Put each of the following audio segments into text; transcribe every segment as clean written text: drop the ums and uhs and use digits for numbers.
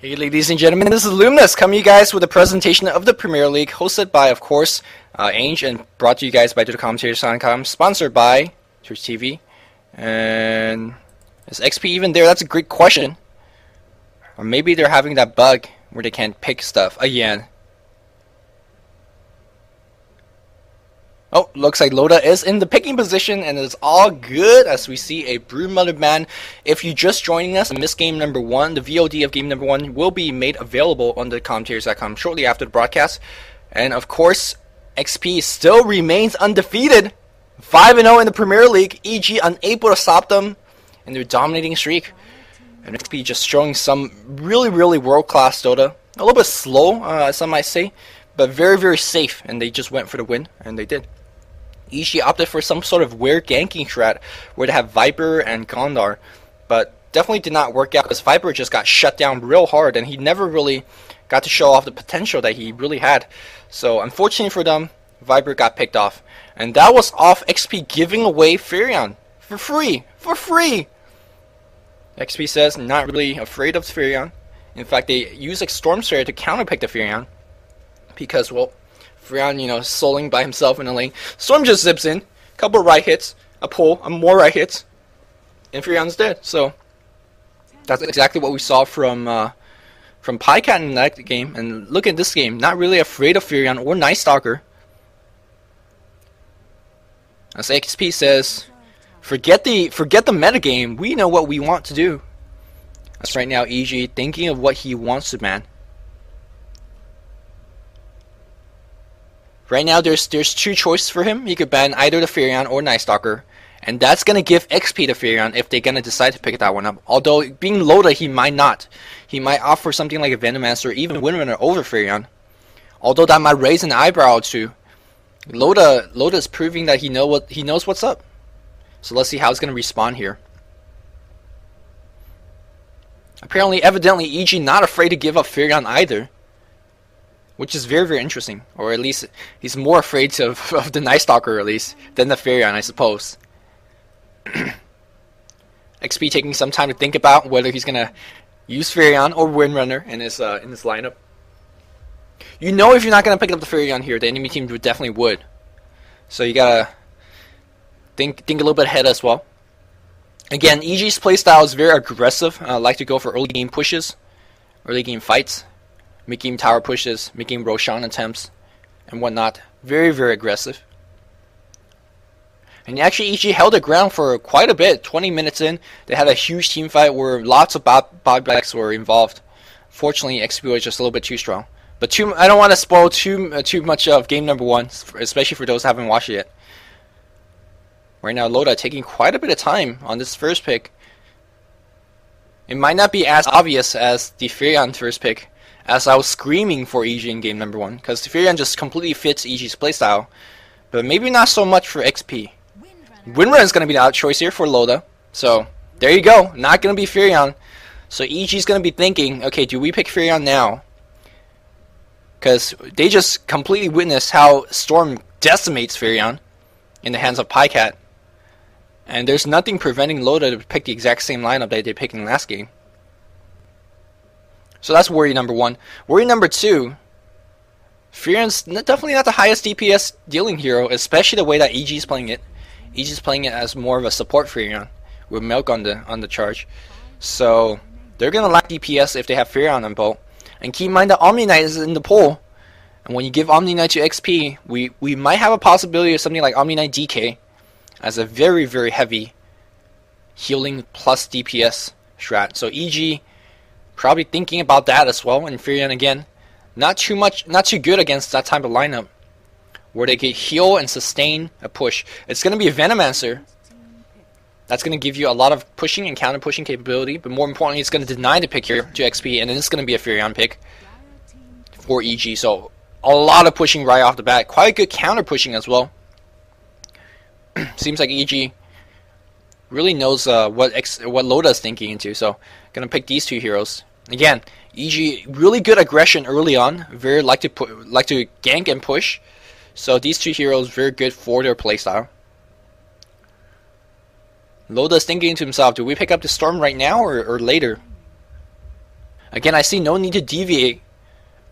Hey ladies and gentlemen, this is Luminous coming to you guys with a presentation of the Premier League, hosted by, of course, Ange, and brought to you guys by TheCommenters.com, sponsored by Twitch TV. And is XP even there? That's a great question. Or maybe they're having that bug where they can't pick stuff again. Oh, looks like Loda is in the picking position, and it's all good as we see a Broodmother ban. If you're just joining us and missed game number 1, the VOD of game number 1 will be made available on TheCommenters.com shortly after the broadcast. And of course, XP still remains undefeated, 5-0 in the Premier League. EG unable to stop them in their dominating streak. And XP just showing some really world-class Dota. A little bit slow, some might say, but very safe. And they just went for the win, and they did. EG opted for some sort of weird ganking strat where they have Viper and Gondar, but definitely did not work out because Viper just got shut down real hard, and he never really got to show off the potential that he really had. So unfortunately for them, Viper got picked off, and that was off XP giving away Furion for free. XP says not really afraid of Furion. In fact, they use a Storm Slayer to counterpick the Furion because, well, Furion, you know, soloing by himself in the lane. Storm just zips in, couple right hits, a pull, more right hits, and Furion's dead. So that's exactly what we saw from PyCat in that game. And look at this game, not really afraid of Furion or Night Stalker. As XP says, forget the metagame. We know what we want to do. That's right now EG thinking of what he wants to ban. Right now, there's two choices for him. He could ban either the Furion or Night Stalker, and that's gonna give XP the Furion if they're gonna decide to pick that one up. Although being Loda, he might not. He might offer something like a Venomancer or even Windrunner over Furion. Although that might raise an eyebrow or two. Loda's proving that he knows what's up. So let's see how it's gonna respond here. Apparently, evidently, EG not afraid to give up Furion either. Which is very interesting, or at least he's more afraid of the Night Stalker at least than the Furion, I suppose. XP taking some time to think about whether he's gonna use Furion or Windrunner in his lineup. You know, if you're not gonna pick up the Furion here, the enemy team definitely would. So you gotta think a little bit ahead as well. Again, EG's playstyle is very aggressive. Like to go for early game pushes, early game fights. Mid-game tower pushes, mid-game Roshan attempts, and whatnot. Very aggressive. And actually, EG held the ground for quite a bit. 20 minutes in, they had a huge team fight where lots of buybacks were involved. Fortunately, XP was just a little bit too strong. But I don't want to spoil too much of game number 1, especially for those who haven't watched it yet. Right now, Loda taking quite a bit of time on this first pick. It might not be as obvious as the Furion first pick, as I was screaming for EG in game number 1, because the Furion just completely fits EG's playstyle, but maybe not so much for XP. Windrunner is going to be the out choice here for Loda, so there you go, not going to be Furion. So EG's going to be thinking, okay, do we pick Furion now? Because they just completely witnessed how Storm decimates Furion in the hands of PyCat, and there's nothing preventing Loda to pick the exact same lineup that they picked in the last game. So that's worry number 1. Worry number 2, Furion's definitely not the highest DPS dealing hero, especially the way that EG's playing it. EG's playing it as more of a support Furion with Milk on the charge. So they're gonna lack DPS if they have Furion on bolt. And keep in mind that Omni Knight is in the pool. And when you give Omni Knight to XP, we might have a possibility of something like Omni Knight DK as a very heavy healing plus DPS strat. So EG probably thinking about that as well, and Furion again Not too good against that type of lineup where they can heal and sustain a push. It's going to be a Venomancer. That's going to give you a lot of pushing and counter pushing capability, but more importantly, it's going to deny the pick here to XP, and then it's going to be a Furion pick for EG. So a lot of pushing right off the bat. Quite a good counter pushing as well. Seems like EG really knows what Loda's thinking into. So going to pick these two heroes. Again, EG really good aggression early on. Very like to gank and push. So these two heroes very good for their playstyle. Loda's thinking to himself, do we pick up the Storm right now or later? Again, I see no need to deviate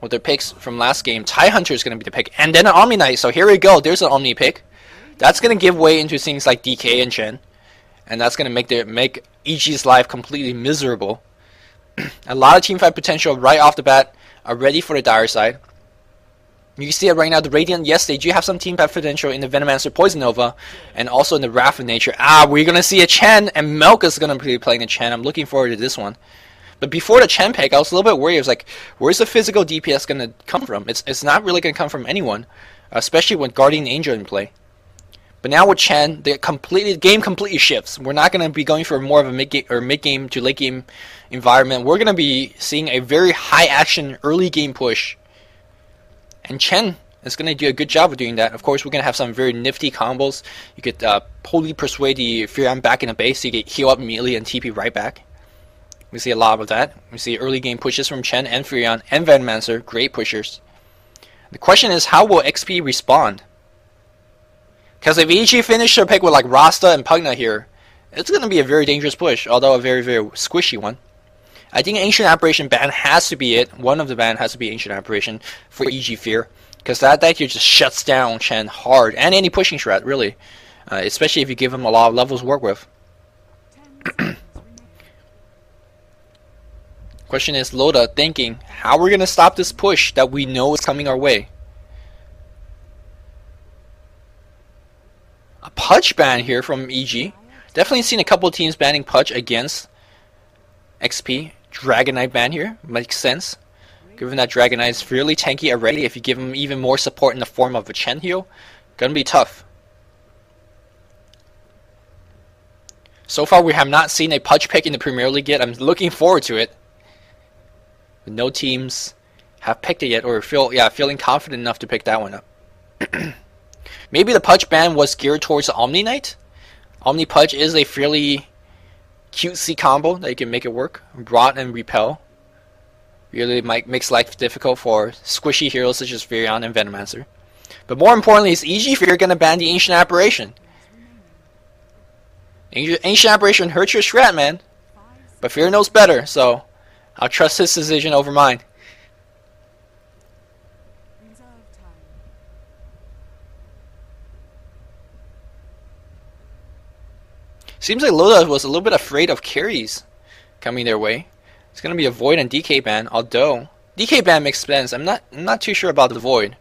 with their picks from last game. TIE Hunter is going to be the pick. And then an Omni Knight. So here we go. There's an Omni pick. That's going to give way into things like DK and Chen. And that's going to make EG's life completely miserable. A lot of teamfight potential right off the bat. Are ready for the dire side. You can see it right now, the Radiant, yes, they do have some team fight potential in the Venomancer Poison Nova, and also in the Wrath of Nature. We're going to see a Chen, and Melka's going to be playing a Chen. I'm looking forward to this one. But before the Chen pick, I was a little bit worried. I was like, where's the physical DPS going to come from? It's not really going to come from anyone, especially with Guardian Angel in play. But now with Chen, the game completely shifts. We're not going to be going for more of a mid-game to late-game environment. We're going to be seeing a very high-action early-game push. And Chen is going to do a good job of doing that. Of course, we're going to have some very nifty combos. You could totally persuade the Furion back in the base. So you get heal up immediately and TP right back. We see a lot of that. We see early game pushes from Chen and Furion and Venomancer. Great pushers. The question is, how will XP respond? Because if EG finish their pick with like Rasta and Pugna here, it's going to be a very dangerous push. Although a very, very squishy one. I think Ancient Apparition ban has to be it. One of the ban has to be Ancient Apparition for EG Fear. Because that here just shuts down Chen hard. And any pushing strat, really. Especially if you give him a lot of levels to work with. Question is, Loda thinking, how are we going to stop this push that we know is coming our way? A Pudge ban here from EG. Definitely seen a couple of teams banning Pudge against XP. Dragon Knight ban here makes sense, given that Dragon Knight is fairly tanky already. If you give him even more support in the form of a Chen heal, gonna be tough. So far, we have not seen a Pudge pick in the Premier League yet. I'm looking forward to it. But no teams have picked it yet, or feeling confident enough to pick that one up. Maybe the Pudge ban was geared towards the Omni Knight. Omni Pudge is a fairly cutesy combo that you can make it work. Rot and Repel really makes life difficult for squishy heroes such as Furion and Venomancer. But more importantly, is EG Fear going to ban the Ancient Apparition? Ancient Apparition hurts your strat, man. But Fear knows better, so I'll trust his decision over mine. Seems like Loda was a little bit afraid of carries coming their way. It's going to be a Void and DK ban, although DK ban makes sense. I'm not too sure about the Void.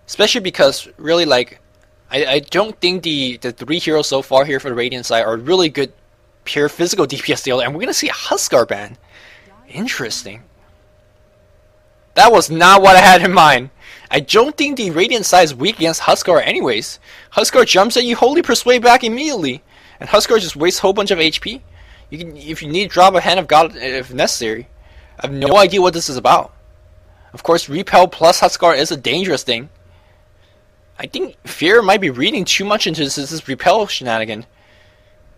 Especially because really I don't think the three heroes so far here for the Radiant side are really good pure physical DPS dealer, and we're going to see a Huskar ban. Interesting. That was not what I had in mind. I don't think the Radiant side is weak against Huskar anyways. Huskar jumps at you, wholly persuade back immediately. And Huskar just wastes a whole bunch of HP. You can, if you need to drop a Hand of God if necessary. I have no idea what this is about. Of course, Repel plus Huskar is a dangerous thing. I think Fear might be reading too much into this Repel shenanigan.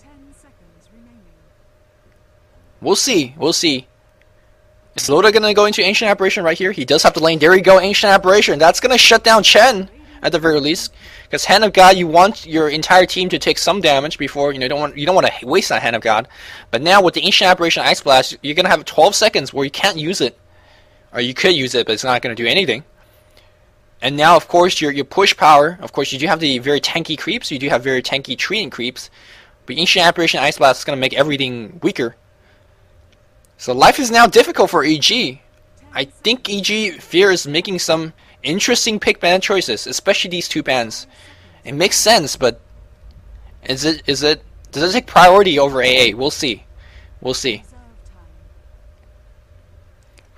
10 seconds remaining. We'll see. We'll see. Is Loda going to go into Ancient Apparition right here? He does have the lane. There we go, Ancient Apparition. That's going to shut down Chen at the very least. Because Hand of God, you want your entire team to take some damage before, you don't want to waste that Hand of God. But now with the Ancient Apparition Ice Blast, you're going to have 12 seconds where you can't use it. Or you could use it, but it's not going to do anything. And now, of course, your push power, of course, you do have the very tanky creeps. You do have very tanky treating creeps. But Ancient Apparition Ice Blast is going to make everything weaker. So life is now difficult for EG. I think EG Fear is making some interesting pick ban choices, especially these two bans. It makes sense, but does it take priority over AA? We'll see. We'll see.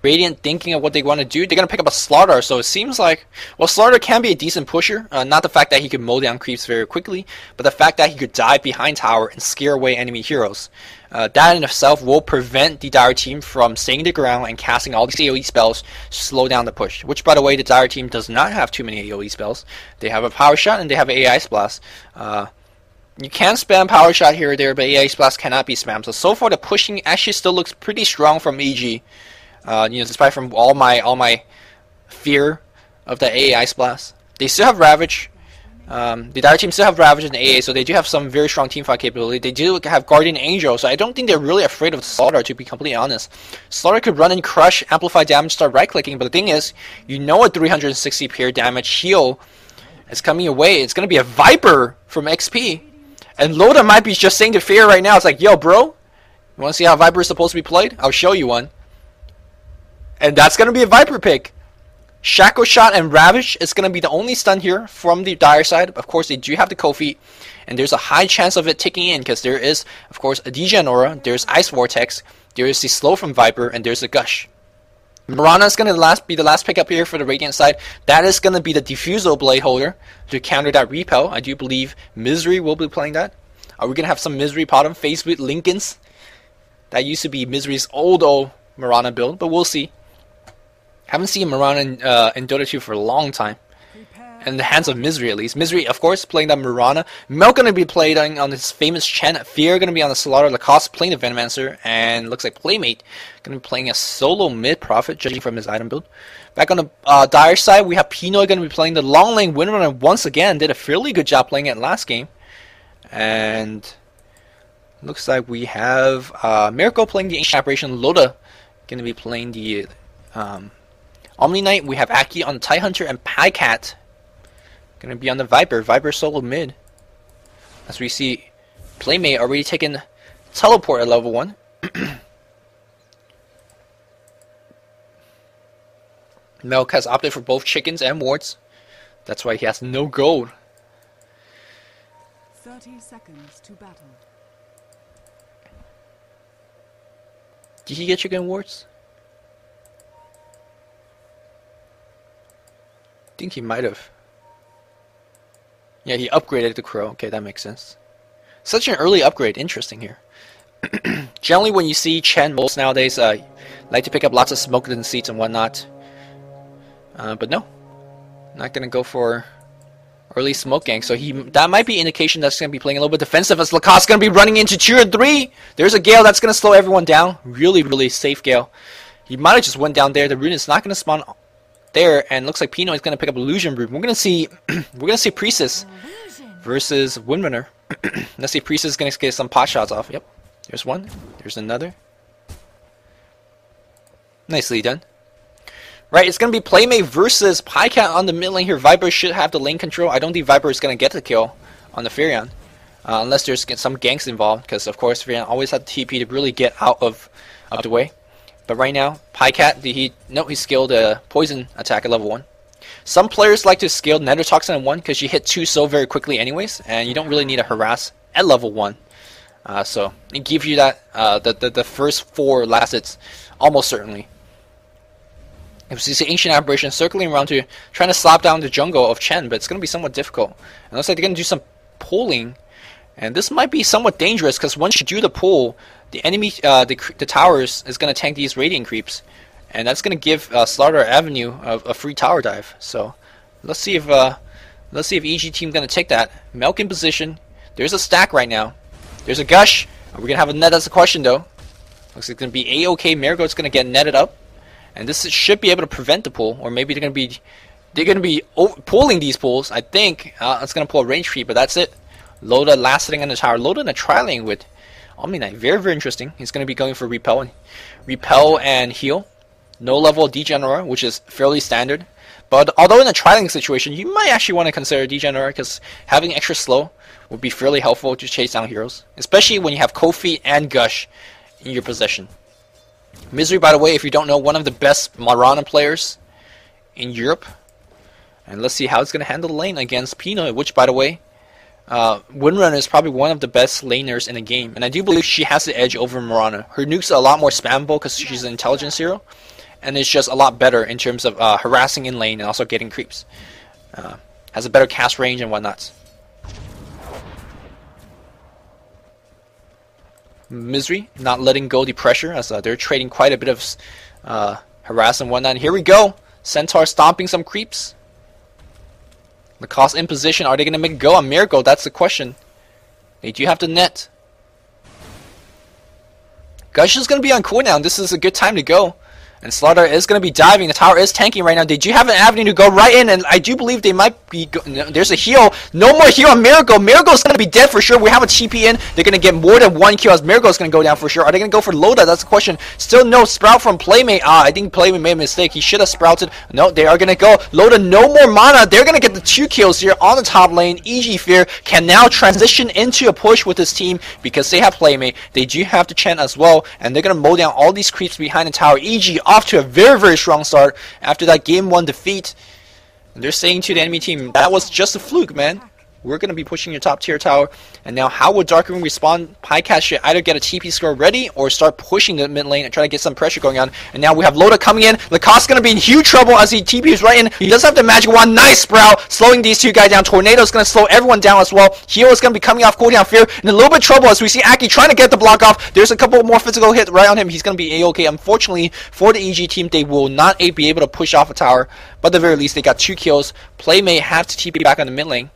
Radiant thinking of what they want to do. They're going to pick up a Slaughter, so it seems like, well, Slaughter can be a decent pusher. Not the fact that he could mow down creeps very quickly, but the fact that he could dive behind tower and scare away enemy heroes. That in itself will prevent the Dire team from staying the ground and casting all these AoE spells to slow down the push. Which, by the way, the Dire team does not have too many AoE spells. They have a Power Shot and they have an AI Splash. You can spam Power Shot here or there, but AI Splash cannot be spammed. So far the pushing actually still looks pretty strong from EG. Despite from all my fear of the AI Splash. They still have Ravage. The Dire team still have Ravage and AA, so they do have some very strong teamfight capability. They do have Guardian Angel, so I don't think they're really afraid of Slaughter, to be completely honest. Slaughter could run and crush, amplify damage, start right-clicking, but the thing is, you know a 360 pair damage heal is coming your way. It's going to be a Viper from XP. And Loda might be just saying to Fear right now, it's like, yo, bro, you want to see how Viper is supposed to be played? I'll show you one. And that's going to be a Viper pick. Shackle Shot and Ravage is going to be the only stun here from the Dire side. Of course, they do have the Cold Feet, and there's a high chance of it ticking in because there is, of course, a Degen Aura, there's Ice Vortex, there is the Slow from Viper, and there's a Gush. Mirana is going to be the last pickup here for the Radiant side. That is going to be the Diffusal Blade Holder to counter that Repel. I do believe Misery will be playing that. Are we going to have some Misery bottom faced with Linken's? That used to be Misery's old Mirana build, but we'll see. Haven't seen Mirana in Dota 2 for a long time. In the hands of Misery, at least. Misery, of course, playing that Mirana. Milk going to be playing on his famous Chen. Fear going to be on the Slaughter. Lacoste playing the Venomancer. And looks like Playmate going to be playing a solo mid-prophet, judging from his item build. Back on the Dire side, we have Pinoy going to be playing the long lane Windrunner once again. Did a fairly good job playing it last game. And looks like we have Miracle playing the Ancient Apparition. Loda going to be playing the Omni Knight. We have Aki on the Tidehunter and Pycat going to be on the Viper. Viper solo mid. As we see Playmate already taking Teleport at level 1. Milk has opted for both chickens and wards. That's why he has no gold. 30 seconds to battle. Did he get chicken wards? I think he might have. Yeah, he upgraded the Crow. Okay, that makes sense. Such an early upgrade. Interesting here. Generally, when you see Chen most nowadays, like to pick up lots of smoke and seats and whatnot. But no, not gonna go for early smoke gang. So that might be indication that's gonna be playing a little bit defensive as Lacoste gonna be running into tier 3. There's a Gale that's gonna slow everyone down. Really, really safe Gale. He might have just went down there. The rune is not gonna spawn there, and looks like Pino is gonna pick up Illusion Rune. We're gonna see Priestess versus Windrunner. Let's see if Priestess is gonna get some pot shots off. Yep, there's one. There's another. Nicely done. Right, it's going to be Playmate versus Pycat on the mid lane here. Viper should have the lane control. I don't think Viper is going to get the kill on the Furion. Unless there's some ganks involved. Because, of course, Furion always had the TP to really get out of the way. But right now, Pycat, he skilled a poison attack at level 1. Some players like to scale Nether Toxin at 1 because you hit 2 so very quickly anyways. And you don't really need to harass at level 1. So, it gives you that, the first 4 last hits almost certainly. If you see Ancient Aberration circling around to trying to slap down the jungle of Chen, but it's going to be somewhat difficult. It looks like they're going to do some pulling, and this might be somewhat dangerous because once you do the pull, the enemy, the towers is going to tank these Radiant creeps, and that's going to give Slaughter Avenue a free tower dive. So let's see if EG team going to take that. Milk in position. There's a stack right now. There's a Gush. Are we going to have a net? That's the question though. Looks like it's going to be A-OK. Marigold's going to get netted up. And this should be able to prevent the pull, or maybe they're gonna be pulling these pulls. I think it's gonna pull a range creep, but that's it. Loda last sitting on the tower. Loda in a tri-lane with Omni Knight. Very, very interesting. He's gonna be going for repel and heal. No level of Degen Aura, which is fairly standard. But although in a tri-lane situation, you might actually want to consider Degen Aura because having extra slow would be fairly helpful to chase down heroes, especially when you have Cold Feet and Gush in your possession. Misery, by the way, if you don't know, one of the best Mirana players in Europe. And let's see how it's going to handle the lane against Pino, which, by the way, Windrunner is probably one of the best laners in the game. And I do believe she has the edge over Mirana. Her nuke's a lot more spammable because she's an intelligence hero. and is just a lot better in terms of harassing in lane and also getting creeps. Has a better cast range and whatnot. Misery not letting go the pressure as they're trading quite a bit of harass and whatnot. And here we go. Centaur stomping some creeps. Lacoste in position. Are they going to make it go on Miracle? That's the question. They do have the net. Gush is going to be on cooldown. This is a good time to go. And Slaughter is going to be diving. The tower is tanking right now. They do have an avenue to go right in, and I do believe they might be... There's a heal. No more heal on Miracle. Miracle's going to be dead for sure. We have a TP in. They're going to get more than one kill as Miracle's going to go down for sure. Are they going to go for Loda? That's the question. Still no Sprout from Playmate. I think Playmate made a mistake. He should have sprouted. No, they are going to go. Loda, no more mana. They're going to get the 2 kills here on the top lane. EG Fear can now transition into a push with his team because they have Playmate. They do have the Chen as well, and they're going to mow down all these creeps behind the tower. EG off to a very, very strong start after that game 1 defeat. And they're saying to the enemy team, that was just a fluke, man. We're going to be pushing your top tier tower. And now how would Darkwing respond? Pycat should either get a TP score ready or start pushing the mid lane and try to get some pressure going on. And now we have Loda coming in. Lacoste going to be in huge trouble as he TPs right in. He does have the magic wand. Nice Sprout. Slowing these 2 guys down. Tornado's going to slow everyone down as well. Hero is going to be coming off cooldown. Fear in a little bit of trouble as we see Aki trying to get the block off. There's a couple more physical hits right on him. He's going to be A-okay. Unfortunately for the EG team, they will not be able to push off a tower. But at the very least, they got 2 kills. Playmate have to TP back on the mid lane,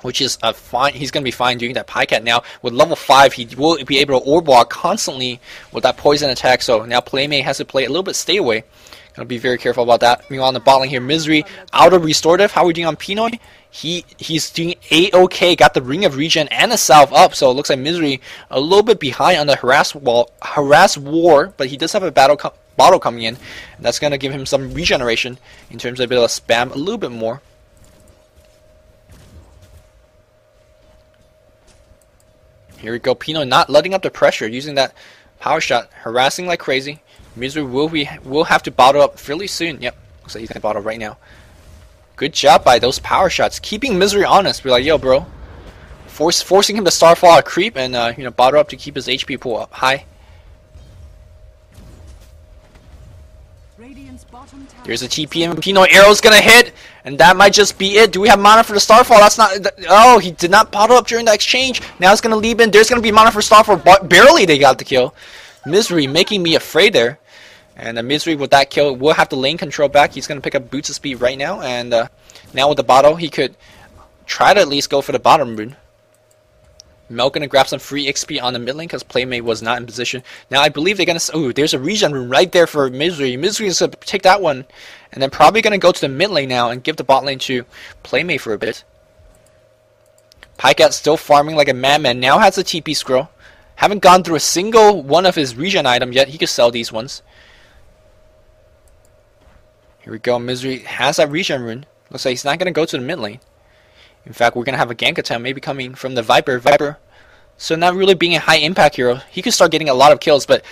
which is fine. He's going to be fine doing that. Pycat now with level 5, he will be able to orb walk constantly with that poison attack. So now Playmate has to play a little bit stay away. Gotta be very careful about that. Meanwhile on the bot lane here, Misery out of restorative. How are we doing on Pinoy? He's doing A-okay. Got the Ring of Regen and a salve up. So it looks like Misery a little bit behind on the harass war, but he does have a bottle coming in. And that's gonna give him some regeneration in terms of being able to spam a little bit more. Here we go, Pino not letting up the pressure, using that power shot, harassing like crazy. Misery will have to bottle up fairly soon. Yep, looks like he's gonna bottle right now. Good job by those power shots, keeping Misery honest. We're like, yo, bro, forcing him to starfall a creep and bottle up to keep his HP pool up high. There's a TP and Pino arrow's gonna hit, and that might just be it. Do we have mana for the Starfall? That's not. Oh, he did not bottle up during that exchange. Now it's gonna leave in. There's gonna be mana for Starfall, but barely they got the kill. Misery making me afraid there, and Misery with that kill will have the lane control back. He's gonna pick up Boots of Speed right now, and now with the bottle, he could try to at least go for the bottom rune. Mel gonna grab some free XP on the mid lane because Playmate was not in position. Now I believe they're gonna... Ooh, there's a regen rune right there for Misery. Misery is gonna take that one. And then probably gonna go to the mid lane now and give the bot lane to Playmate for a bit. Pycat still farming like a madman. Now has a TP scroll. Haven't gone through a single one of his regen item yet. He could sell these ones. Here we go. Misery has that regen rune. Looks like he's not gonna go to the mid lane. In fact, we're going to have a gank attempt maybe coming from the Viper. So not really being a high impact hero. He could start getting a lot of kills, but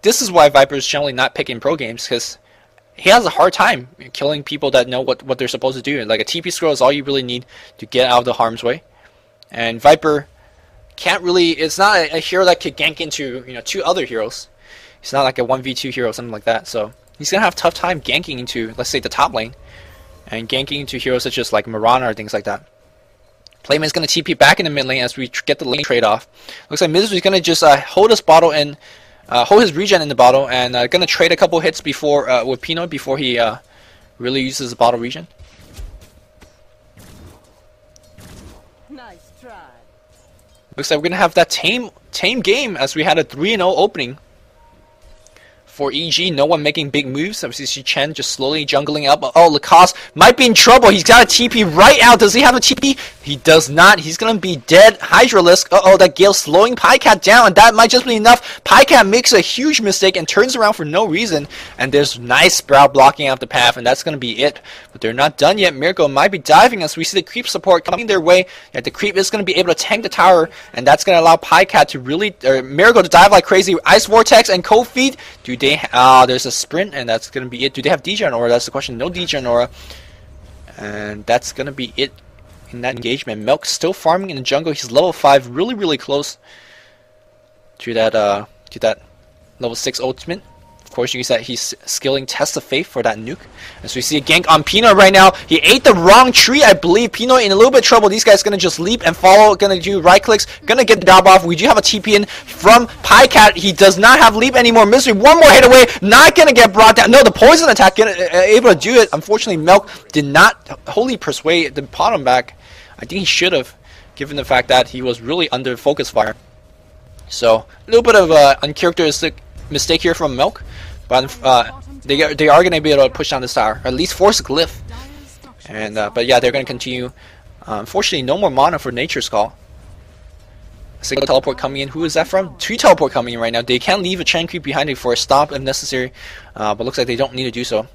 this is why Viper is generally not picking pro games, because he has a hard time killing people that know what they're supposed to do. Like a TP scroll is all you really need to get out of the harm's way. And Viper can't really... It's not a hero that could gank into 2 other heroes. He's not like a 1v2 hero or something like that. So he's going to have a tough time ganking into, let's say, the top lane. And ganking into heroes such as like Mirana or things like that. Playmate's going to TP back in the mid lane as we get the lane trade off. Looks like Misery's going to just hold his bottle and hold his regen in the bottle, and going to trade a couple hits before with Pino before he really uses the bottle regen. Nice try. Looks like we're going to have that tame game as we had a 3-0 opening. For EG, no one making big moves. Obviously, see Chen just slowly jungling up. Oh, Lacoste might be in trouble. He's got a TP right out. Does he have a TP? He does not. He's going to be dead. Hydralisk. Uh-oh, that Gale slowing Pycat down, and that might just be enough. Pycat makes a huge mistake and turns around for no reason, and there's nice Sprout blocking out the path, and that's going to be it. But they're not done yet. Miracle might be diving as we see the creep support coming their way. Yeah, the creep is going to be able to tank the tower, and that's going to allow Pycat to really, Miracle to dive like crazy. Ice Vortex and Cold Feet. Do they... there's a sprint, and that's going to be it. Do they have DJ Aura? That's the question. No DJ Aura. And that's going to be it in that engagement. Milk still farming in the jungle. He's level 5, really, really close to that level 6 ultimate. course, you can see that he's skilling Test of Faith for that nuke. And so we see a gank on Pino right now. He ate the wrong tree, I believe. Pino in a little bit of trouble. These guys going to just leap and follow. Going to do right clicks. Going to get the job off. We do have a TP in from Pycat. He does not have leap anymore. Misery, one more hit away. Not going to get brought down. No, the poison attack able to do it. Unfortunately, Milk did not wholly persuade the bottom back. I think he should have, given the fact that he was really under focus fire. So, a little bit of uncharacteristic mistake here from Milk. But they are going to be able to push down this tower, or at least force a glyph. And but yeah, they're going to continue. Unfortunately, no more mana for Nature's Call. Single teleport coming in. Who is that from? 2 teleport coming in right now. They can leave a chain creep behind it for a stomp if necessary, but looks like they don't need to do so.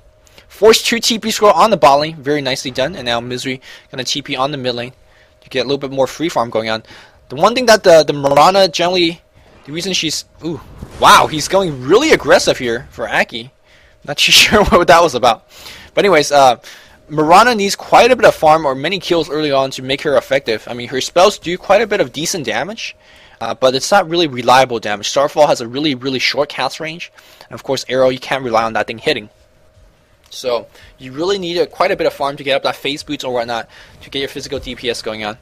Force 2 TP scroll on the bot lane, very nicely done. And now Misery going to TP on the mid lane to get a little bit more free farm going on. The one thing that the Mirana generally, the reason she's, ooh, wow, he's going really aggressive here for Aki. Not too sure what that was about. But anyways, Mirana needs quite a bit of farm or many kills early on to make her effective. I mean, her spells do quite a bit of decent damage, but it's not really reliable damage. Starfall has a really short cast range. And of course, Arrow, you can't rely on that thing hitting. So, you really need quite a bit of farm to get up that phase boots or whatnot to get your physical DPS going on.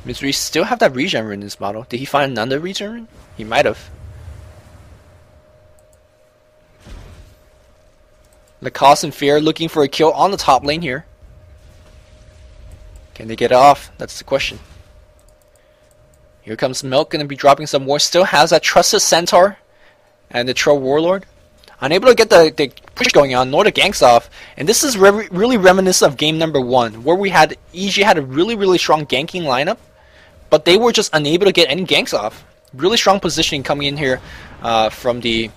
Misery still have that regen rune in this model. Did he find another regen rune? He might have. Lacoste and Fear looking for a kill on the top lane here. Can they get it off? That's the question. Here comes Milk, going to be dropping some more. Still has that Trusted Centaur and the Troll Warlord. Unable to get the push going on, nor the ganks off. And this is really reminiscent of game number 1, where we had EG had a really strong ganking lineup, but they were just unable to get any ganks off. Really strong positioning coming in here from the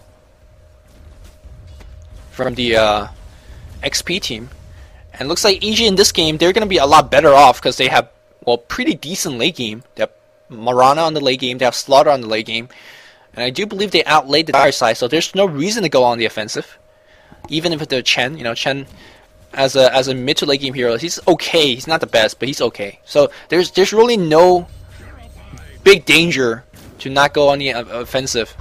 XP team. And looks like EG in this game, they're going to be a lot better off because they have, well, pretty decent late game. They have Marana on the late game, they have Slaughter on the late game. And I do believe they outlaid the dire side, so there's no reason to go on the offensive. Even if it's Chen, you know, Chen as a mid to late game hero, he's okay. He's not the best, but he's okay. So there's really no big danger to not go on the offensive.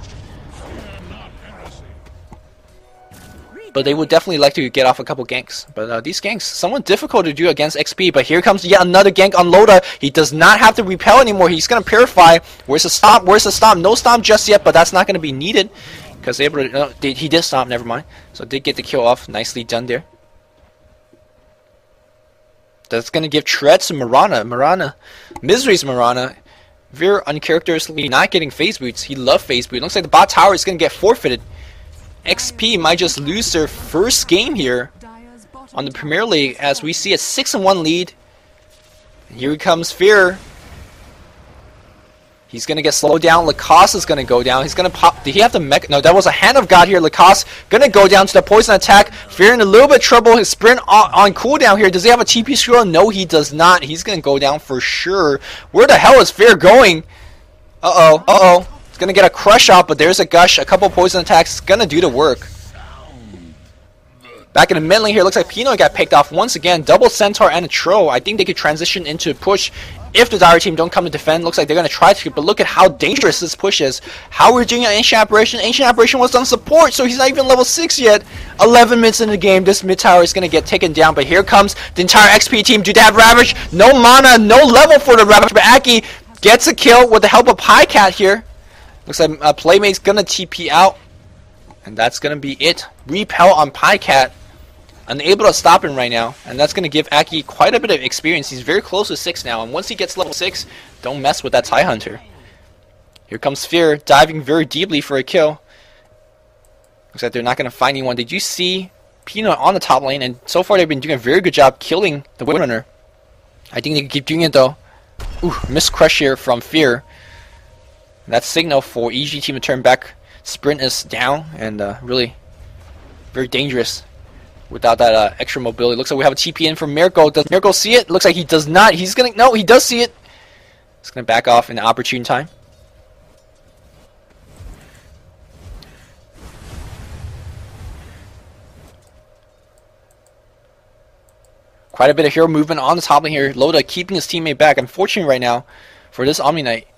But they would definitely like to get off a couple ganks. But these ganks, somewhat difficult to do against XP. But here comes yet another gank on Loda. He does not have to repel anymore. He's going to purify. Where's the stomp? Where's the stomp? No stomp just yet, but that's not going to be needed. Because he did stomp, never mind. So did get the kill off. Nicely done there. That's going to give treads to Mirana. Misery's Mirana. Very uncharacteristically not getting phase boots. He loved phase boots. Looks like the bot tower is going to get forfeited. XP might just lose their first game here on the Premier League as we see a 6-1 lead. And here comes Fear. He's going to get slowed down. Lacoste is going to go down. He's going to pop. Did he have the mech? No, that was a Hand of God here. Lacoste going to go down to the poison attack. Fear in a little bit of trouble. His sprint on cooldown here. Does he have a TP scroll? No, he does not. He's going to go down for sure. Where the hell is Fear going? Uh-oh. It's going to get a crush out, but there's a gush. A couple poison attacks. Going to do the work. Back in the mid lane here, looks like Pino got picked off once again. Double Centaur and a Tro. I think they could transition into push if the Dire team don't come to defend. Looks like they're going to try to, but look at how dangerous this push is. How we're doing an Ancient Apparition. Ancient Apparition was on support, so he's not even level 6 yet. 11 minutes in the game, this mid tower is going to get taken down, but here comes the entire XP team. Do they have Ravage? No mana, no level for the Ravage, but Aki gets a kill with the help of Pycat here. Looks like Playmate's going to TP out, and that's going to be it. Repel on Pycat. Unable to stop him right now, and that's going to give Aki quite a bit of experience. He's very close to 6 now, and once he gets level 6, don't mess with that TIE Hunter. Here comes Fear, diving very deeply for a kill. Looks like they're not going to find anyone. Did you see Peanut on the top lane? And so far they've been doing a very good job killing the Windrunner. I think they can keep doing it though. Ooh, missed crush here from Fear. That's signal for EG team to turn back. Sprint is down, and really very dangerous without that extra mobility. Looks like we have a TP in from Miracle. Does Miracle see it? Looks like he does not. He's gonna, no, he does see it. He's gonna back off in the opportune time. Quite a bit of hero movement on the top lane here. Loda keeping his teammate back. Unfortunately right now for this Omni Knight.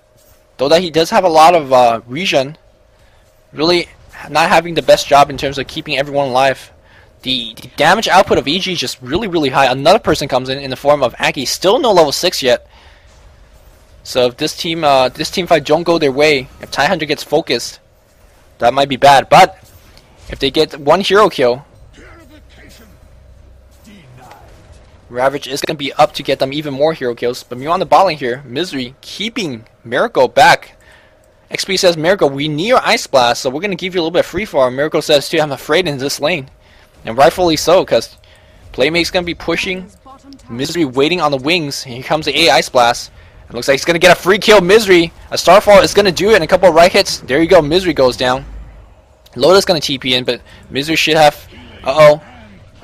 Though that he does have a lot of regen, really not having the best job in terms of keeping everyone alive. The damage output of EG is just really high. Another person comes in the form of Aki, still no level 6 yet. So if this team fight don't go their way, if TIE Hunter gets focused, that might be bad. But if they get one hero kill, Ravage is going to be up to get them even more hero kills. But on the bot lane here, Misery keeping Miracle back. XP says, Miracle, we need your Ice Blast, so we're going to give you a little bit of free farm. Miracle says, too, I'm afraid in this lane. And rightfully so, because Playmate's going to be pushing. Misery waiting on the wings. Here comes the A Ice Blast. It looks like he's going to get a free kill. Misery. A Starfall is going to do it in a couple of right hits. There you go. Misery goes down. Loda's going to TP in, but Misery should have... Uh-oh.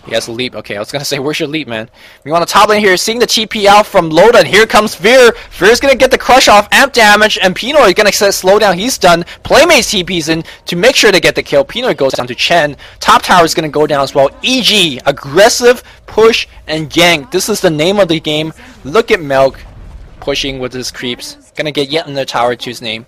He has a leap. Okay, I was going to say, where's your leap, man? We want a top lane here, seeing the TP out from Loda, and here comes Fear. Fear's going to get the crush off, amp damage, and Pinoy is going to slow down. He's done. Playmates TP's in to make sure to get the kill. Pinoy goes down to Chen. Top tower is going to go down as well. EG, aggressive, push, and gank. This is the name of the game. Look at Milk pushing with his creeps. Going to get yet another tower to his name.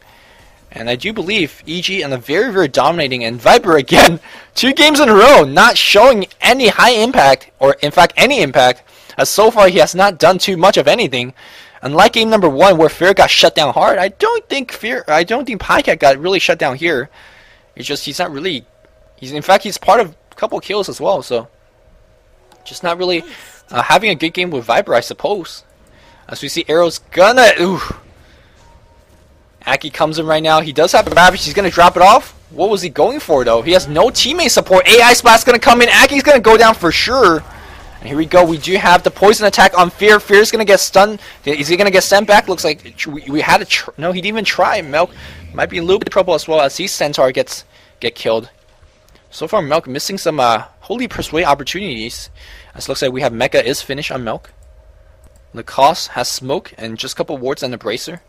And I do believe EG and the very dominating, and Viper again, 2 games in a row, not showing any high impact, or in fact any impact, as so far he has not done too much of anything. Unlike game number 1 where Fear got shut down hard, I don't think Pycat got really shut down here. It's just he's not really, in fact he's part of a couple kills as well, so just not really having a good game with Viper, I suppose. As we see Arrow's gonna, Aki comes in right now. He does have a Ravage. He's going to drop it off. What was he going for, though? He has no teammate support. AI Splash going to come in. Aki's going to go down for sure. And here we go. We do have the poison attack on Fear. Fear's going to get stunned. Is he going to get sent back? Looks like we had a... No, he didn't even try. Milk might be in a little bit of trouble as well as these Centaur get killed. So far, Milk missing some Holy Persuade opportunities. As it looks like we have Mecha is finished on Milk. Lacoste has Smoke and just a couple wards and a Bracer.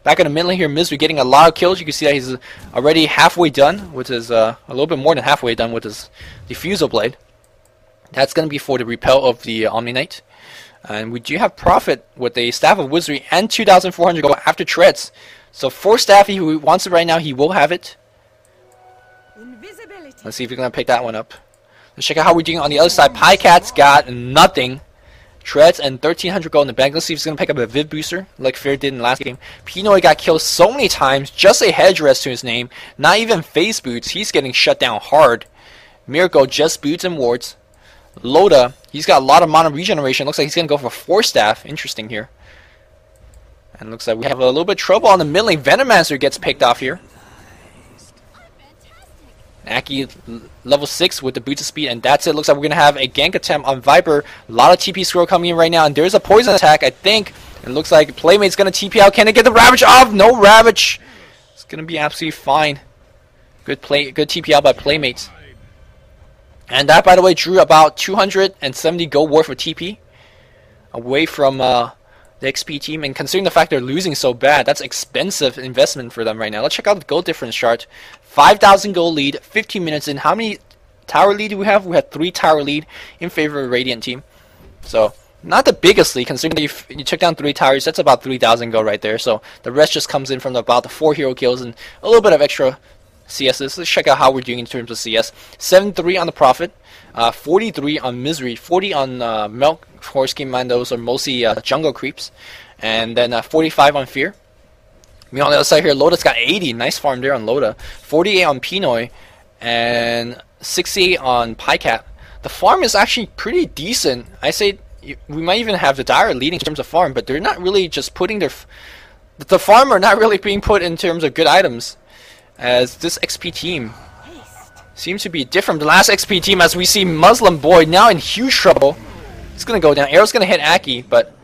Back in the mid lane here, Misery getting a lot of kills. You can see that he's already halfway done with his, a little bit more than halfway done with his Diffusal Blade. That's going to be for the repel of the Omni Knight. And we do have Prophet with a Staff of Wizardry and 2,400 gold after treads. So for Staff, if he wants it right now, he will have it. Let's see if we're going to pick that one up. Let's check out how we're doing on the other side. Pycat's got nothing. Treads and 1,300 gold in the bank. Let's see if he's going to pick up a Viv booster like Fear did in the last game. Pinoy got killed so many times. Just a headdress to his name. Not even face boots. He's getting shut down hard. Miracle just boots and wards. Loda, he's got a lot of mono regeneration. Looks like he's going to go for 4 staff. Interesting here. And looks like we have a little bit of trouble on the mid lane. Venomancer gets picked off here. Aki level 6 with the boots of speed, and that's it. Looks like we're going to have a gank attempt on Viper. A lot of TP scroll coming in right now, and there's a poison attack, I think. It looks like Playmate's going to TP out. Can it get the Ravage off? No Ravage. It's going to be absolutely fine. Good TP out by Playmates. And that, by the way, drew about 270 gold worth of TP away from the XP team. And considering the fact they're losing so bad, that's expensive investment for them right now. Let's check out the gold difference chart. 5,000 gold lead, 15 minutes in. How many tower lead do we have? We had 3 tower lead in favor of the Radiant team. So, not the biggest lead, considering if you took down 3 towers, that's about 3,000 gold right there. So, the rest just comes in from about the 4 hero kills and a little bit of extra CSs. Let's check out how we're doing in terms of CS. 7-3 on the Prophet, 43 on Misery, 40 on Milk. Of course, keep in mind those are mostly jungle creeps. And then 45 on Fear. Me on the other side here, Loda's got 80. Nice farm there on Loda. 48 on Pinoy. And 68 on Pycat. The farm is actually pretty decent. I say we might even have the Dire leading in terms of farm, but they're not really just putting their... The farm are not really being put in terms of good items. As this XP team seems to be different from the last XP team, as we see Muslim Boy now in huge trouble. It's going to go down. Arrow's going to hit Aki, but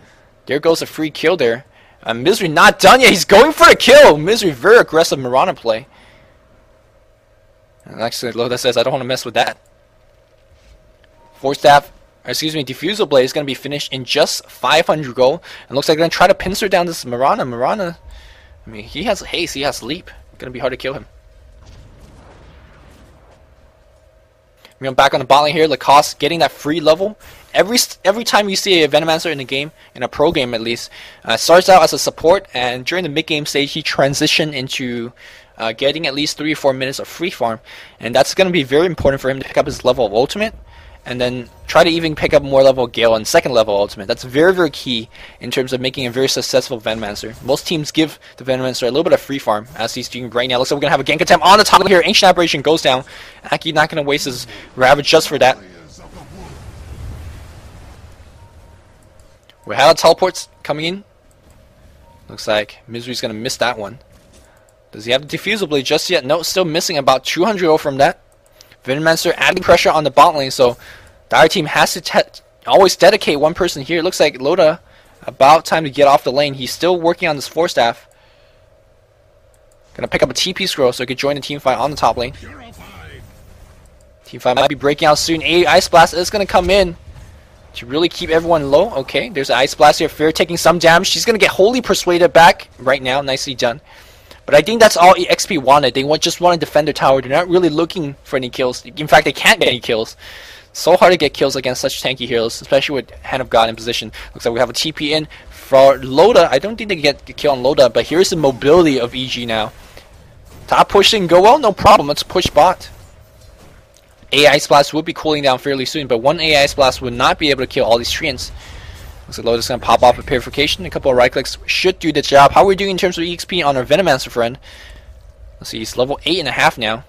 there goes a free kill there. Misery not done yet. He's going for a kill. Misery, very aggressive Mirana play. And actually, Loda says, I don't want to mess with that. Diffusal Blade is going to be finished in just 500 gold. And looks like they're going to try to pincer down this Mirana. Mirana, I mean, he has haste, he has leap. Going to be hard to kill him. Back on the bot lane here, Lacoste getting that free level every time you see a Venomancer in the game, in a pro game at least, starts out as a support, and during the mid game stage he transitioned into getting at least 3 or 4 minutes of free farm, and that's going to be very important for him to pick up his level of ultimate, and then try to even pick up more level Gale and second level ultimate. That's very, very key in terms of making a very successful Venomancer. Most teams give the Venomancer a little bit of free farm, as he's doing right now. Looks like we're going to have a gank attempt on the top here. Ancient Aberration goes down. Aki not going to waste his Ravage just for that. We have teleports coming in. Looks like Misery's going to miss that one. Does he have the Diffusal Blade just yet? No, still missing about 200 from that. Venomancer adding pressure on the bot lane, so the other team has to always dedicate one person here. It looks like Loda about time to get off the lane. He's still working on this 4-staff. Gonna pick up a TP scroll so he could join the team fight on the top lane. Team fight might be breaking out soon. Ice Blast is gonna come in to really keep everyone low. Okay, there's an Ice Blast here. Fear taking some damage. She's gonna get wholly persuaded back right now. Nicely done. But I think that's all XP wanted. They just want to defend their tower. They're not really looking for any kills. In fact, they can't get any kills. So hard to get kills against such tanky heroes, especially with Hand of God in position. Looks like we have a TP in for Loda. I don't think they can get a kill on Loda, but here's the mobility of EG now. Top push didn't go well, no problem. Let's push bot. AI Blast will be cooling down fairly soon, but one AI Blast would not be able to kill all these treants. Looks like Loda's going to pop off a Purification. A couple of right clicks should do the job. How are we doing in terms of EXP on our Venomancer friend? Let's see, he's level 8.5 now.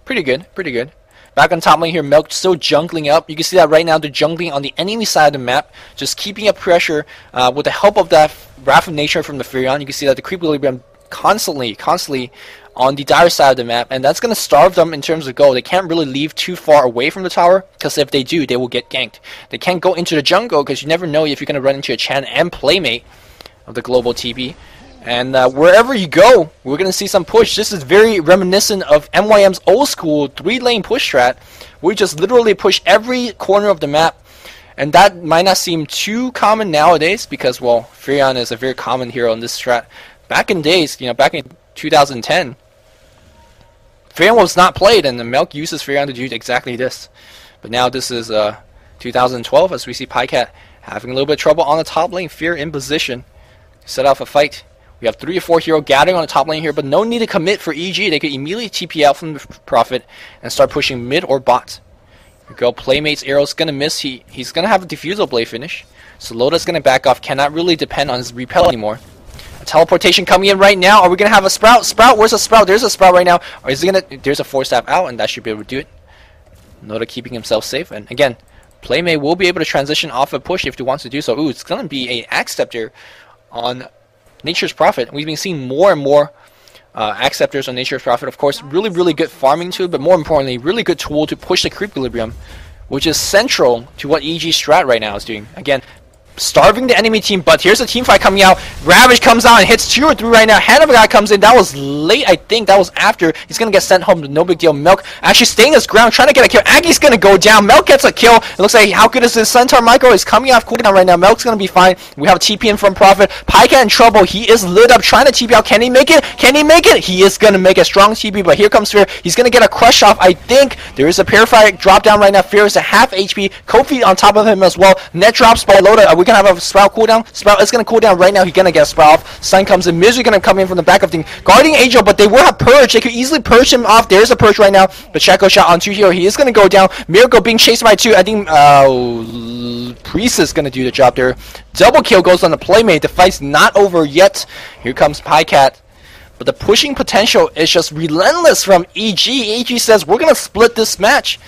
Pretty good, pretty good. Back on top lane here, Milk still jungling up. You can see that right now they're jungling on the enemy side of the map, just keeping up pressure with the help of that Wrath of Nature from the Furion. You can see that the Creep Equilibrium constantly on the dire side of the map, and that's going to starve them in terms of gold. They can't really leave too far away from the tower, because if they do, they will get ganked. They can't go into the jungle, because you never know if you're going to run into a Chan and Playmate of the global TP. And wherever you go, we're going to see some push. This is very reminiscent of MYM's old school 3-lane push strat. We just literally push every corner of the map. And that might not seem too common nowadays, because, well, Furion is a very common hero in this strat. Back in days, back in 2010, Furion was not played, and the Milk uses Furion to do exactly this. But now this is 2012, as we see Pycat having a little bit of trouble on the top lane. Fear in position, set off a fight. We have 3 or 4 hero gathering on the top lane here, but no need to commit for EG. They could immediately TP out from the Prophet and start pushing mid or bot. Here we go, Playmate's arrow's gonna miss. He's gonna have a Diffusal Blade finish, so Loda's gonna back off. Cannot really depend on his repel anymore. Teleportation coming in right now. Are we gonna have a Sprout? Sprout, where's a Sprout? There's a Sprout right now. Or is he gonna? There's a 4-staff out, and that should be able to do it. Loda keeping himself safe, and again, Playmate will be able to transition off a push if he wants to do so. Ooh, it's gonna be a Axe Scepter on Nature's Prophet. We've been seeing more and more Axe Scepters on Nature's Prophet. Of course, really, really good farming tool, but more importantly, really good tool to push the Creep Equilibrium, which is central to what EG strat right now is doing. Again, starving the enemy team, but here's a team fight coming out. Ravage comes out and hits 2 or 3 right now. Hand of a guy comes in. That was late, I think. That was after. He's going to get sent home. No big deal. Milk actually staying his ground, trying to get a kill. Aggie's going to go down. Milk gets a kill. It looks like, how good is this? Centaur Micro is coming off cooldown right now. Milk's going to be fine. We have a TP in from Prophet. Pycat in trouble. He is lit up, trying to TP out. Can he make it? Can he make it? He is going to make a strong TP, but here comes Fear. He's going to get a crush off. I think there is a Purifier drop down right now. Fear is a half HP. Kofi on top of him as well. Net drops by Loda. Are we going to have a Sprout cooldown? Sprout is going to cool down right now. He's going to get a Sprout off. Sun comes in. Misery going to come in from the back of the Guardian Angel, but they will have Purge. They could easily purge him off. There's a Purge right now, but Shaco shot on 2 hero. He is going to go down. Miracle being chased by 2. I think Priest is going to do the job there. Double kill goes on the Playmate. The fight's not over yet. Here comes Pycat. But the pushing potential is just relentless from EG. EG says, we're going to split this match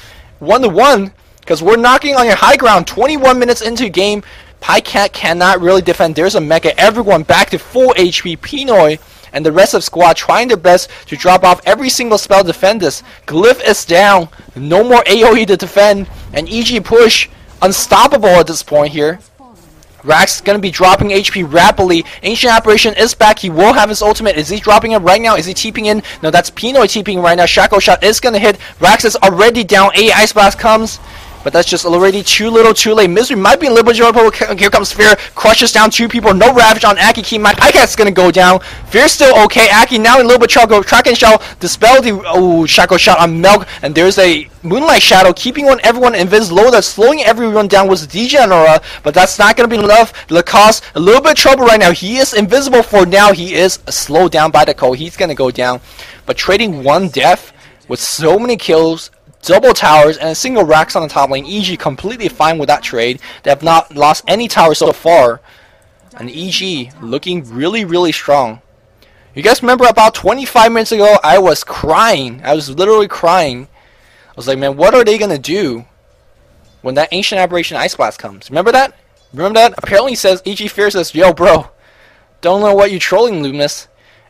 1-1 because we're knocking on your high ground. 21 minutes into game. Pycat cannot really defend. There's a mecha. Everyone back to full HP. Pinoy and the rest of squad trying their best to drop off every single spell to defend this. Glyph is down. No more AoE to defend. And EG push unstoppable at this point here. Rax going to be dropping HP rapidly. Ancient Apparition is back. He will have his ultimate. Is he dropping it right now? Is he TPing in? No, that's Pinoy TPing right now. Shaco shot is going to hit. Rax is already down. A Ice Blast comes. but that's just already too little too late. Misery might be a little bit trouble. Here comes Fear, crushes down 2 people. No Ravage on Aki. Pikat's gonna go down. Fear's still okay. Aki now in a little bit trouble. Track Shell, dispel the Shackle Shot on Milk, and there's a Moonlight Shadow keeping everyone invisible. Loda slowing everyone down with Degenera, but that's not gonna be enough. Lacoste a little bit of trouble right now. He is invisible for now. He is slowed down by the cold. He's gonna go down, but trading 1 death with so many kills, double towers, and a single Rax on the top lane. EG completely fine with that trade. They have not lost any towers so far. And EG looking really, really strong. You guys remember about 25 minutes ago, I was crying. I was literally crying. I was like, man, what are they going to do when that Ancient Aberration Ice Blast comes? Remember that? Remember that? Apparently says, EG Fear says, yo, bro, don't know what you're trolling, Luminous.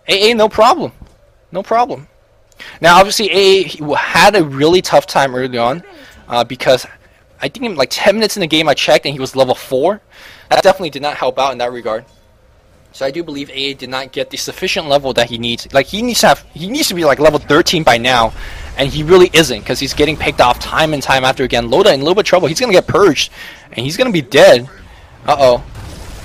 AA, no problem. No problem. Now, obviously, AA had a really tough time early on because I think in like 10 minutes in the game I checked and he was level 4. That definitely did not help out in that regard. So I do believe AA did not get the sufficient level that he needs. Like he needs to be like level 13 by now, and he really isn't because he's getting picked off time and time after again. Loda in a little bit of trouble. He's gonna get purged, and he's gonna be dead. Uh-oh.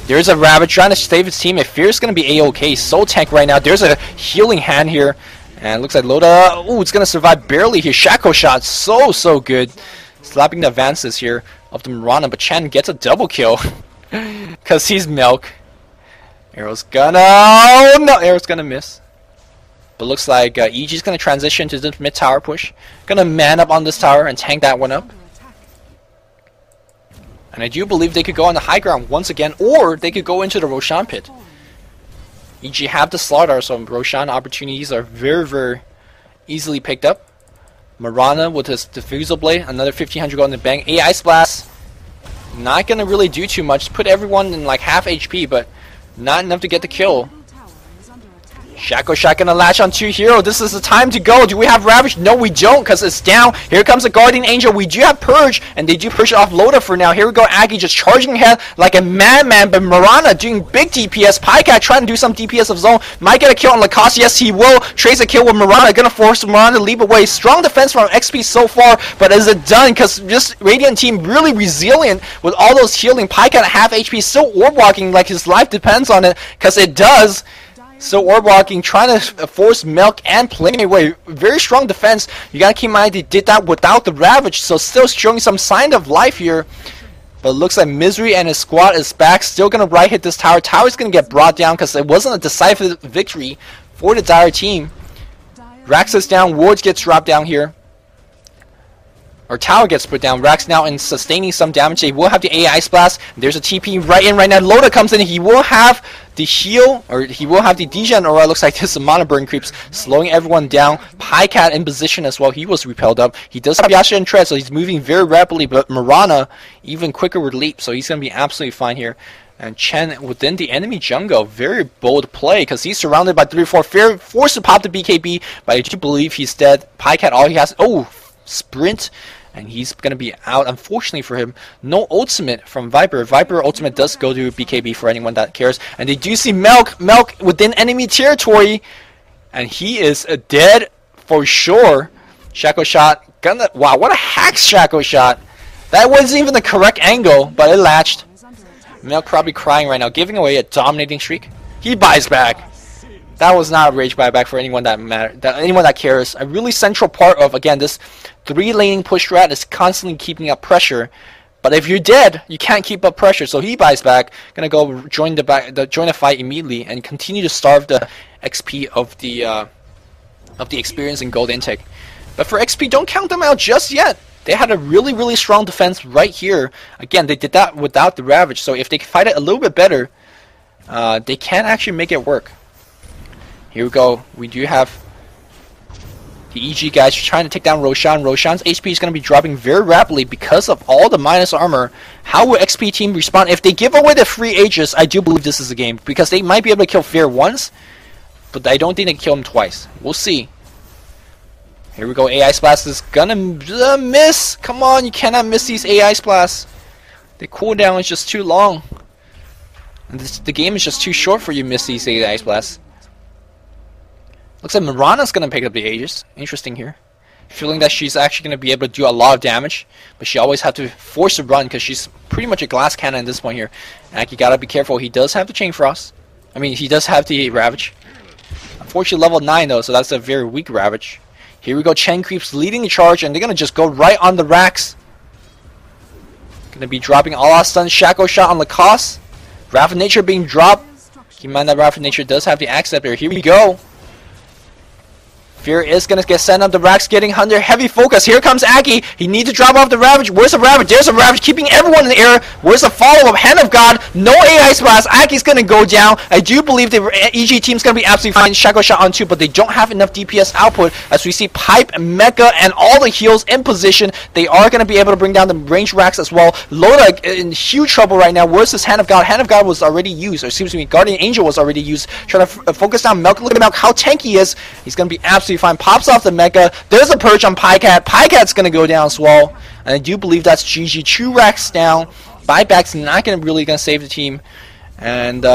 There's a Ravage trying to save his team. If Fear's gonna be A-OK. Soul Tank right now. There's a healing hand here. And it looks like Loda, ooh, it's going to survive barely here. Shackle Shot, so good. Slapping the advances here of the Mirana, but Chen gets a double kill. Because he's Milk. Arrow's gonna, oh no, Arrow's gonna miss. But looks like EG's going to transition to the mid tower push. Gonna man up on this tower and tank that one up. And I do believe they could go on the high ground once again, or they could go into the Roshan pit. EG have the Slardar, so Roshan opportunities are very easily picked up. Mirana with his Diffusal Blade, another 1500 gold in the bank. AI Blast, not going to really do too much. Put everyone in like half HP, but not enough to get the kill. Shaco Shot gonna latch on 2 hero. This is the time to go. Do we have Ravage? No, we don't, because it's down. Here comes the Guardian Angel. We do have Purge, and they do push it off Loda for now. Here we go, Aggie just charging ahead like a madman, but Mirana doing big DPS. Pycat trying to do some DPS of zone. Might get a kill on Lacoste. Yes, he will. Trace a kill with Mirana. Gonna force Mirana to leap away. Strong defense from XP so far, but is it done? Because this Radiant team really resilient with all those healing. Pycat at half HP, still orb walking like his life depends on it, because it does. So orb walking, trying to force Milk and Play away. Very strong defense. You gotta keep in mind they did that without the Ravage, so still showing some sign of life here. But it looks like Misery and his squad is back. Still gonna right hit this tower. Tower's gonna get brought down because it wasn't a decisive victory for the Dire team. Rax is down. Wards gets dropped down here. Or tower gets put down. Rax now in sustaining some damage. They will have the AI Blast. There's a TP right in right now. Loda comes in. He will have the heal, or he will have the degen, or it looks like this is Mana Burn creeps, slowing everyone down. Pycat in position as well. He was repelled up. He does have Yasha and Tread, so he's moving very rapidly, but Mirana even quicker with Leap, so he's going to be absolutely fine here. And Chen within the enemy jungle, very bold play because he's surrounded by 3-4, forced to pop the BKB, but I do believe he's dead. Pycat, all he has, oh, sprint, and he's going to be out. Unfortunately for him, no ultimate from Viper. Viper ultimate does go to BKB for anyone that cares. And they do see Milk within enemy territory, and he is dead for sure. Shaco Shot, gonna, wow, what a hack Shaco Shot. That wasn't even the correct angle, but it latched. Milk probably crying right now, giving away a dominating streak. He buys back. That was not a rage buyback for anyone that anyone that cares. A really central part of, again, this 3-laning push strat is constantly keeping up pressure. But if you're dead, you can't keep up pressure. So he buys back, gonna go join the fight immediately and continue to starve the XP of the experience and gold intake. But for XP, don't count them out just yet. They had a really strong defense right here. Again, they did that without the Ravage. So if they fight it a little bit better, they can actually make it work. Here we go. We do have the EG guys trying to take down Roshan. Roshan's HP is going to be dropping very rapidly because of all the minus armor. How will XP team respond? If they give away the free Aegis, I do believe this is a game. Because they might be able to kill Fear once, but I don't think they can kill him twice. We'll see. Here we go. AI Splash is going to miss. Come on, you cannot miss these AI Splash. The cooldown is just too long. And the game is just too short for you to miss these AI Splash. Looks like Mirana's going to pick up the Aegis. Interesting here. feeling that she's actually going to be able to do a lot of damage, but she always have to force a run because she's pretty much a glass cannon at this point here. Aki gotta be careful. He does have the Chain Frost. I mean, he does have the Ravage. Unfortunately, level 9 though, so that's a very weak Ravage. Here we go. Chen creeps leading the charge, and they're gonna just go right on the racks. Gonna be dropping all our stun. Shackle shot on Lacoste. Wrath of Nature being dropped. Keep in mind that Wrath of Nature does have the Axe Scepter. Here we go. Fear is going to get sent up. The racks getting under heavy focus. Here comes Aki. He needs to drop off the Ravage. Where's the Ravage? There's a Ravage keeping everyone in the air. Where's the follow-up? Hand of God. No AI Splash. Aki's going to go down. I do believe the EG team's going to be absolutely fine. Shackle shot on 2, but they don't have enough DPS output as we see Pipe, Mecha, and all the heals in position. They are going to be able to bring down the range racks as well. Loda in huge trouble right now. Where's this Hand of God? Hand of God was already used. Or excuse me, Guardian Angel was already used. Trying to focus down Melk. Look at Melk, how tanky he is. He's going to be absolutely fine. Pops off the Mecha. There's a perch on Pycat. Pycat's going to go down as well. And I do believe that's GG. 2 racks down. Buyback's not really going to save the team. And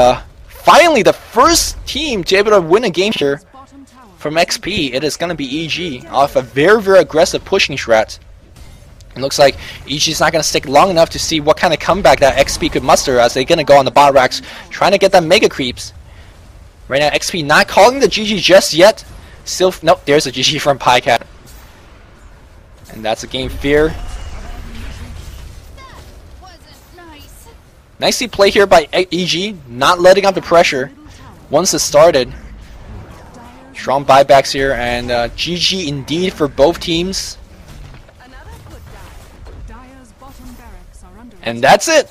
finally, the first team to be able to win a game here from XP, it is going to be EG off a very, very aggressive pushing strat. It looks like EG's not going to stick long enough to see what kind of comeback that XP could muster as they're going to go on the bot racks trying to get that mega creeps. Right now, XP not calling the GG just yet. Still, nope, there's a GG from Pycat. And that's a game. Fear. Nicely played here by EG, not letting up the pressure once it started. Strong buybacks here, and GG indeed for both teams. And that's it.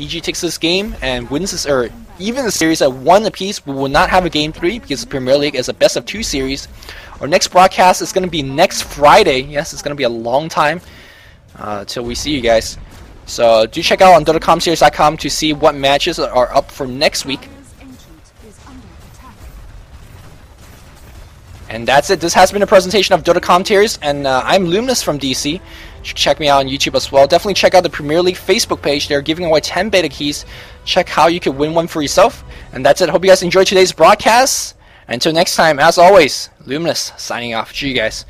EG takes this game and wins this, or even the series at 1 apiece. We will not have a game 3 because the Premier League is a best of 2 series. Our next broadcast is going to be next Friday. Yes, it's going to be a long time till we see you guys. So do check out on DotaComSeries.com to see what matches are up for next week. And that's it. This has been a presentation of Dota Commentaries, and I'm Luminous from DC. Check me out on YouTube as well. Definitely check out the Premier League Facebook page. They're giving away 10 beta keys. Check how you can win one for yourself. And that's it. Hope you guys enjoyed today's broadcast. Until next time, as always, Luminous signing off. See you guys.